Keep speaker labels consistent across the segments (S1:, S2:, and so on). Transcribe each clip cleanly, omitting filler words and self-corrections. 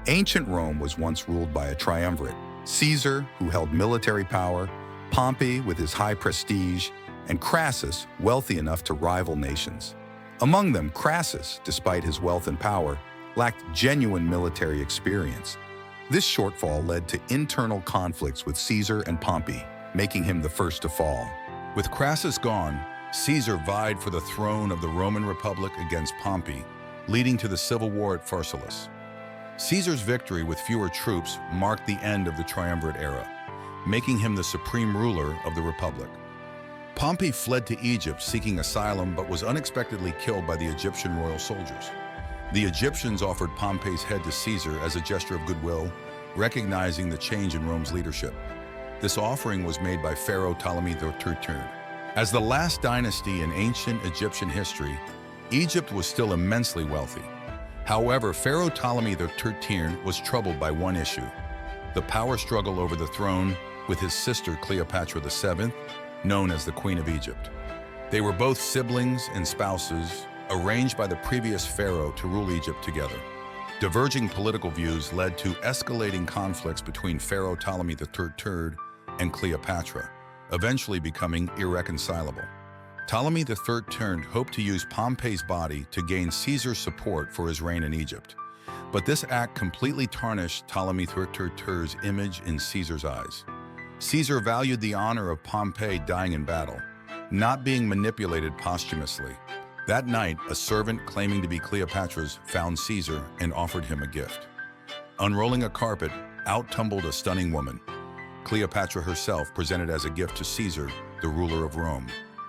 S1: Ancient Rome was once ruled by a triumvirate: Caesar, who held military power, Pompey, with his high prestige, and Crassus, wealthy enough to rival nations. Among them, Crassus, despite his wealth and power, lacked genuine military experience. This shortfall led to internal conflicts with Caesar and Pompey, making him the first to fall.
S2: With Crassus gone, Caesar vied for the throne of the Roman Republic against Pompey, leading to the civil war at Pharsalus. Caesar's victory with fewer troops marked the end of the triumvirate era, making him the supreme ruler of the Republic. Pompey fled to Egypt seeking asylum but was unexpectedly killed by the Egyptian royal soldiers. The Egyptians offered Pompey's head to Caesar as a gesture of goodwill, recognizing the change in Rome's leadership. This offering was made by Pharaoh Ptolemy III. As the last dynasty in ancient Egyptian history, Egypt was still immensely wealthy. However, Pharaoh Ptolemy III was troubled by one issue: the power struggle over the throne with his sister Cleopatra VII, known as the Queen of Egypt. They were both siblings and spouses, arranged by the previous pharaoh to rule Egypt together. Diverging political views led to escalating conflicts between Pharaoh Ptolemy III and Cleopatra, eventually becoming irreconcilable. Ptolemy III hoped to use Pompey's body to gain Caesar's support for his reign in Egypt. But this act completely tarnished Ptolemy III's image in Caesar's eyes. Caesar valued the honor of Pompey dying in battle, not being manipulated posthumously. That night, a servant claiming to be Cleopatra's found Caesar and offered him a gift. Unrolling a carpet, out tumbled a stunning woman. Cleopatra herself presented as a gift to Caesar, the ruler of Rome.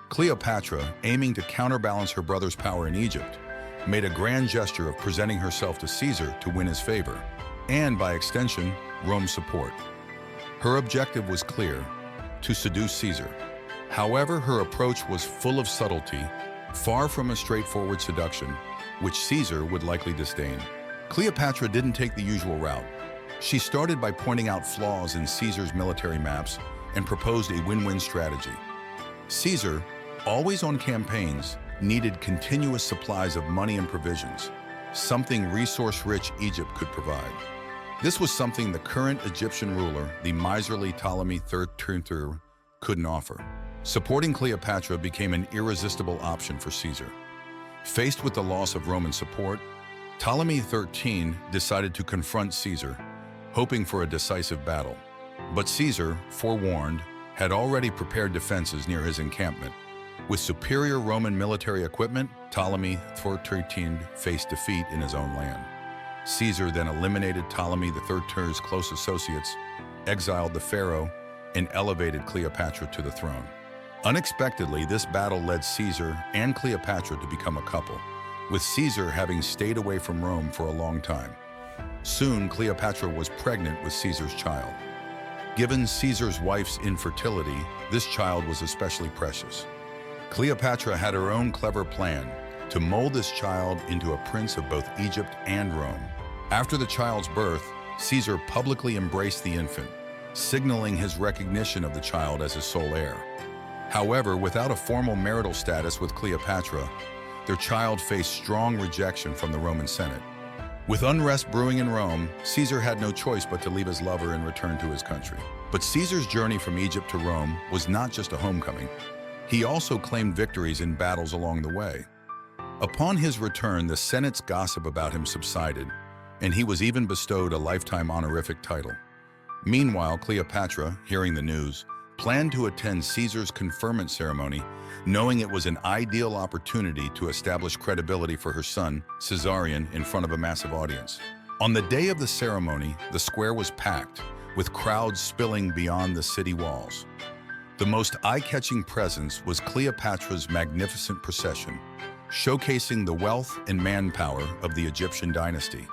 S2: Cleopatra, aiming to counterbalance her brother's power in Egypt, made a grand gesture of presenting herself to Caesar to win his favor, and by extension, Rome's support. Her objective was clear: to seduce Caesar. However, her approach was full of subtlety, far from a straightforward seduction, which Caesar would likely disdain. Cleopatra didn't take the usual route. She started by pointing out flaws in Caesar's military maps and proposed a win-win strategy. Caesar, always on campaigns, needed continuous supplies of money and provisions, something resource-rich Egypt could provide. This was something the current Egyptian ruler, the miserly Ptolemy III, couldn't offer. Supporting Cleopatra became an irresistible option for Caesar. Faced with the loss of Roman support, Ptolemy XIII decided to confront Caesar, hoping for a decisive battle. But Caesar, forewarned, had already prepared defenses near his encampment. With superior Roman military equipment, Ptolemy XIII faced defeat in his own land. Caesar then eliminated Ptolemy III's close associates, exiled the pharaoh, and elevated Cleopatra to the throne. Unexpectedly, this battle led Caesar and Cleopatra to become a couple, with Caesar having stayed away from Rome for a long time. Soon, Cleopatra was pregnant with Caesar's child. Given Caesar's wife's infertility, this child was especially precious. Cleopatra had her own clever plan to mold this child into a prince of both Egypt and Rome. After the child's birth, Caesar publicly embraced the infant, signaling his recognition of the child as his sole heir. However, without a formal marital status with Cleopatra, their child faced strong rejection from the Roman Senate. With unrest brewing in Rome, Caesar had no choice but to leave his lover and return to his country. But Caesar's journey from Egypt to Rome was not just a homecoming. He also claimed victories in battles along the way. Upon his return, the Senate's gossip about him subsided, and he was even bestowed a lifetime honorific title. Meanwhile, Cleopatra, hearing the news, planned to attend Caesar's conferment ceremony, knowing it was an ideal opportunity to establish credibility for her son, Caesarion, in front of a massive audience. On the day of the ceremony, the square was packed, with crowds spilling beyond the city walls. The most eye-catching presence was Cleopatra's magnificent procession, showcasing the wealth and manpower of the Egyptian dynasty.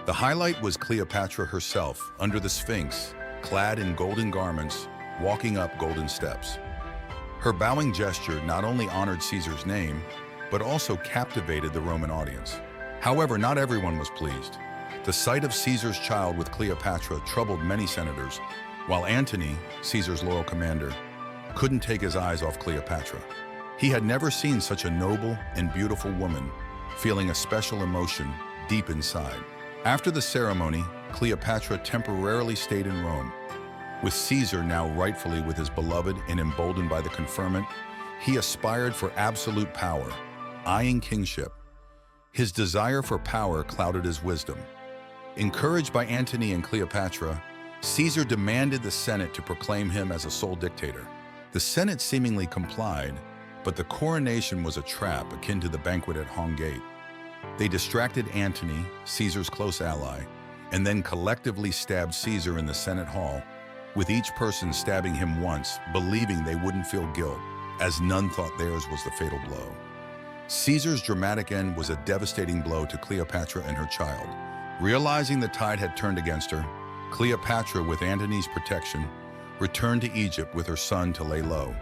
S2: The highlight was Cleopatra herself, under the Sphinx, clad in golden garments, walking up golden steps. Her bowing gesture not only honored Caesar's name, but also captivated the Roman audience. However, not everyone was pleased. The sight of Caesar's child with Cleopatra troubled many senators, while Antony, Caesar's loyal commander, couldn't take his eyes off Cleopatra. He had never seen such a noble and beautiful woman, feeling a special emotion deep inside. After the ceremony, Cleopatra temporarily stayed in Rome. With Caesar now rightfully with his beloved and emboldened by the conferment, he aspired for absolute power, eyeing kingship. His desire for power clouded his wisdom. Encouraged by Antony and Cleopatra, Caesar demanded the Senate to proclaim him as a sole dictator. The Senate seemingly complied, but the coronation was a trap akin to the banquet at Hong Gate. They distracted Antony, Caesar's close ally, and then collectively stabbed Caesar in the Senate hall, with each person stabbing him once, believing they wouldn't feel guilt, as none thought theirs was the fatal blow. Caesar's dramatic end was a devastating blow to Cleopatra and her child. Realizing the tide had turned against her, Cleopatra, with Antony's protection, returned to Egypt with her son to lay low.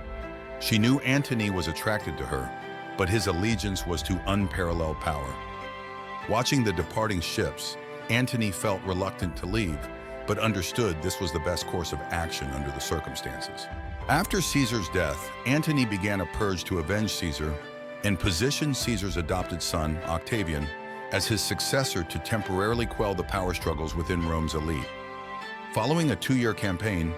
S2: She knew Antony was attracted to her, but his allegiance was to unparalleled power. Watching the departing ships, Antony felt reluctant to leave, but understood this was the best course of action under the circumstances. After Caesar's death, Antony began a purge to avenge Caesar and positioned Caesar's adopted son, Octavian, as his successor to temporarily quell the power struggles within Rome's elite. Following a 2-year campaign,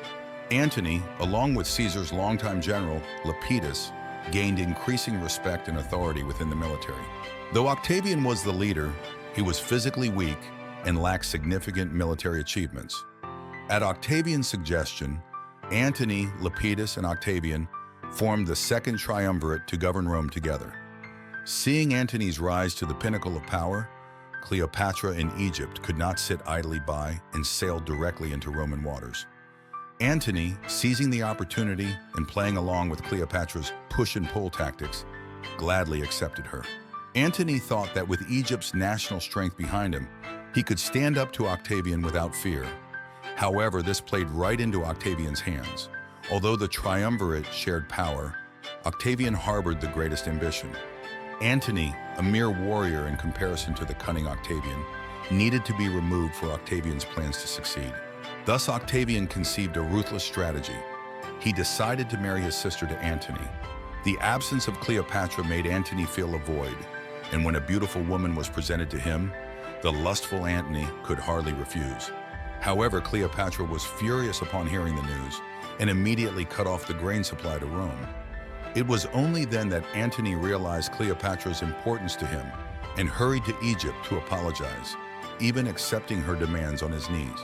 S2: Antony, along with Caesar's longtime general, Lepidus, gained increasing respect and authority within the military. Though Octavian was the leader, he was physically weak and lacked significant military achievements. At Octavian's suggestion, Antony, Lepidus, and Octavian formed the second triumvirate to govern Rome together. Seeing Antony's rise to the pinnacle of power, Cleopatra in Egypt could not sit idly by and sailed directly into Roman waters. Antony, seizing the opportunity and playing along with Cleopatra's push and pull tactics, gladly accepted her. Antony thought that with Egypt's national strength behind him, he could stand up to Octavian without fear. However, this played right into Octavian's hands. Although the triumvirate shared power, Octavian harbored the greatest ambition. Antony, a mere warrior in comparison to the cunning Octavian, needed to be removed for Octavian's plans to succeed. Thus, Octavian conceived a ruthless strategy. He decided to marry his sister to Antony. The absence of Cleopatra made Antony feel a void, and when a beautiful woman was presented to him, the lustful Antony could hardly refuse. However, Cleopatra was furious upon hearing the news and immediately cut off the grain supply to Rome. It was only then that Antony realized Cleopatra's importance to him and hurried to Egypt to apologize, even accepting her demands on his knees.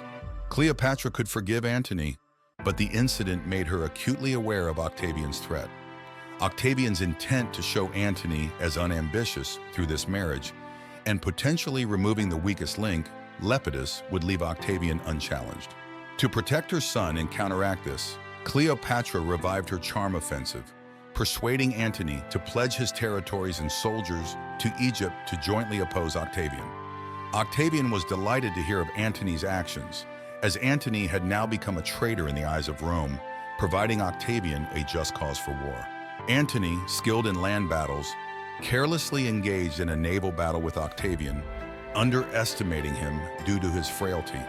S2: Cleopatra could forgive Antony, but the incident made her acutely aware of Octavian's threat. Octavian's intent to show Antony as unambitious through this marriage and potentially removing the weakest link, Lepidus, would leave Octavian unchallenged. To protect her son and counteract this, Cleopatra revived her charm offensive, persuading Antony to pledge his territories and soldiers to Egypt to jointly oppose Octavian. Octavian was delighted to hear of Antony's actions, as Antony had now become a traitor in the eyes of Rome, providing Octavian a just cause for war. Antony, skilled in land battles, carelessly engaged in a naval battle with Octavian, underestimating him due to his frailty.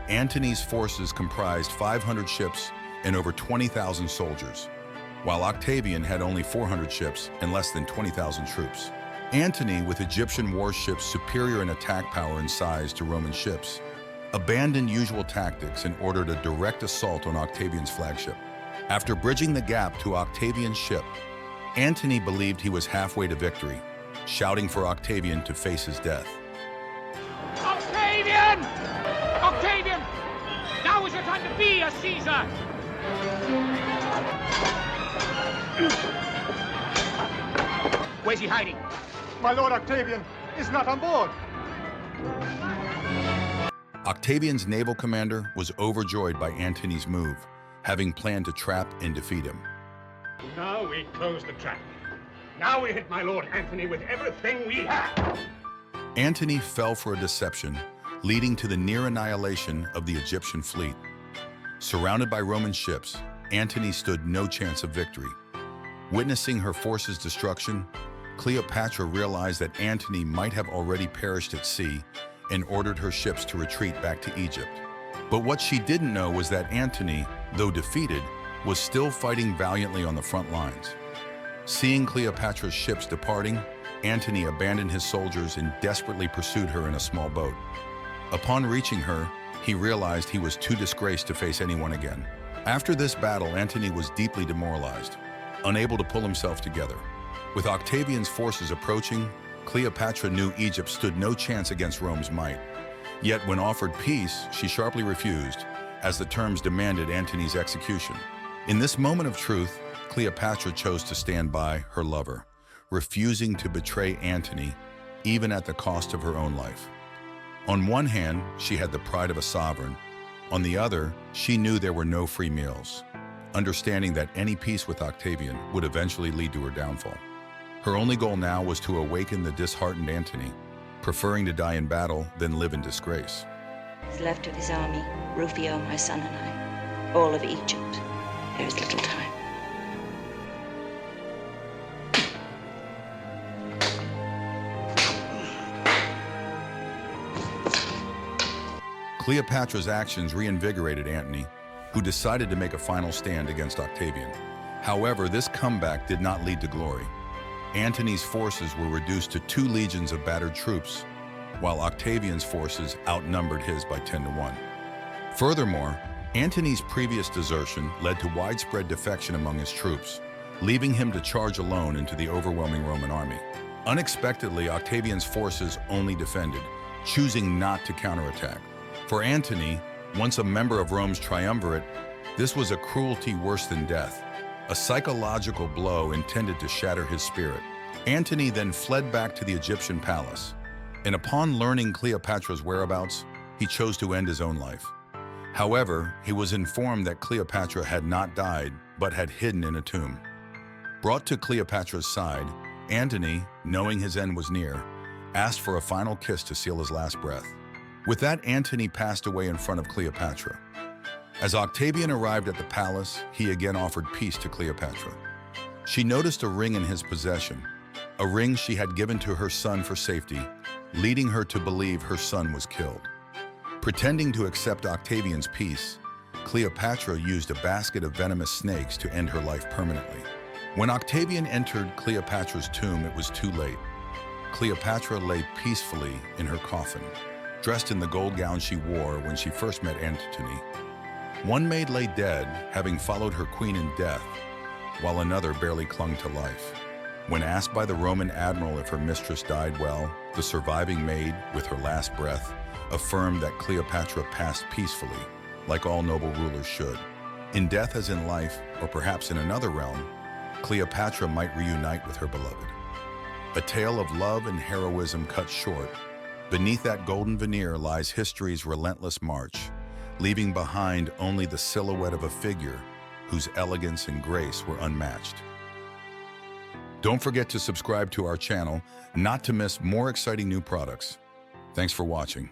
S2: Antony's forces comprised 500 ships and over 20,000 soldiers, while Octavian had only 400 ships and less than 20,000 troops. Antony, with Egyptian warships superior in attack power and size to Roman ships, abandoned usual tactics and ordered a direct assault on Octavian's flagship. After bridging the gap to Octavian's ship, Antony believed he was halfway to victory, shouting for Octavian to face his death.
S3: Octavian! Octavian! Now is your time to be a Caesar! Where's he hiding?
S4: My lord Octavian is not on board.
S2: Octavian's naval commander was overjoyed by Antony's move, having planned to trap and defeat him.
S3: Now we close the trap. Now we hit my lord Antony with everything we have.
S2: Antony fell for a deception, leading to the near annihilation of the Egyptian fleet. Surrounded by Roman ships, Antony stood no chance of victory. Witnessing her forces' destruction, Cleopatra realized that Antony might have already perished at sea and ordered her ships to retreat back to Egypt. But what she didn't know was that Antony, though defeated, was still fighting valiantly on the front lines. Seeing Cleopatra's ships departing, Antony abandoned his soldiers and desperately pursued her in a small boat. Upon reaching her, he realized he was too disgraced to face anyone again. After this battle, Antony was deeply demoralized, unable to pull himself together. With Octavian's forces approaching, Cleopatra knew Egypt stood no chance against Rome's might. Yet when offered peace, she sharply refused, as the terms demanded Antony's execution. In this moment of truth, Cleopatra chose to stand by her lover, refusing to betray Antony, even at the cost of her own life. On one hand, she had the pride of a sovereign. On the other, she knew there were no free meals, understanding that any peace with Octavian would eventually lead to her downfall. Her only goal now was to awaken the disheartened Antony, preferring to die in battle than live in disgrace.
S5: He's left with his army, Rufio, my son, and I. All of Egypt. There is little time.
S2: Cleopatra's actions reinvigorated Antony, who decided to make a final stand against Octavian. However, this comeback did not lead to glory. Antony's forces were reduced to 2 legions of battered troops, while Octavian's forces outnumbered his by 10 to 1. Furthermore, Antony's previous desertion led to widespread defection among his troops, leaving him to charge alone into the overwhelming Roman army. Unexpectedly, Octavian's forces only defended, choosing not to counterattack. For Antony, once a member of Rome's triumvirate, this was a cruelty worse than death, a psychological blow intended to shatter his spirit. Antony then fled back to the Egyptian palace, and upon learning Cleopatra's whereabouts, he chose to end his own life. However, he was informed that Cleopatra had not died, but had hidden in a tomb. Brought to Cleopatra's side, Antony, knowing his end was near, asked for a final kiss to seal his last breath. With that, Antony passed away in front of Cleopatra. As Octavian arrived at the palace, he again offered peace to Cleopatra. She noticed a ring in his possession, a ring she had given to her son for safety, leading her to believe her son was killed. Pretending to accept Octavian's peace, Cleopatra used a basket of venomous snakes to end her life permanently. When Octavian entered Cleopatra's tomb, it was too late. Cleopatra lay peacefully in her coffin, dressed in the gold gown she wore when she first met Antony. One maid lay dead, having followed her queen in death, while another barely clung to life. When asked by the Roman admiral if her mistress died well, the surviving maid, with her last breath, affirmed that Cleopatra passed peacefully, like all noble rulers should. In death as in life, or perhaps in another realm, Cleopatra might reunite with her beloved. A tale of love and heroism cut short. Beneath that golden veneer lies history's relentless march, leaving behind only the silhouette of a figure whose elegance and grace were unmatched. Don't forget to subscribe to our channel not to miss more exciting new products. Thanks for watching.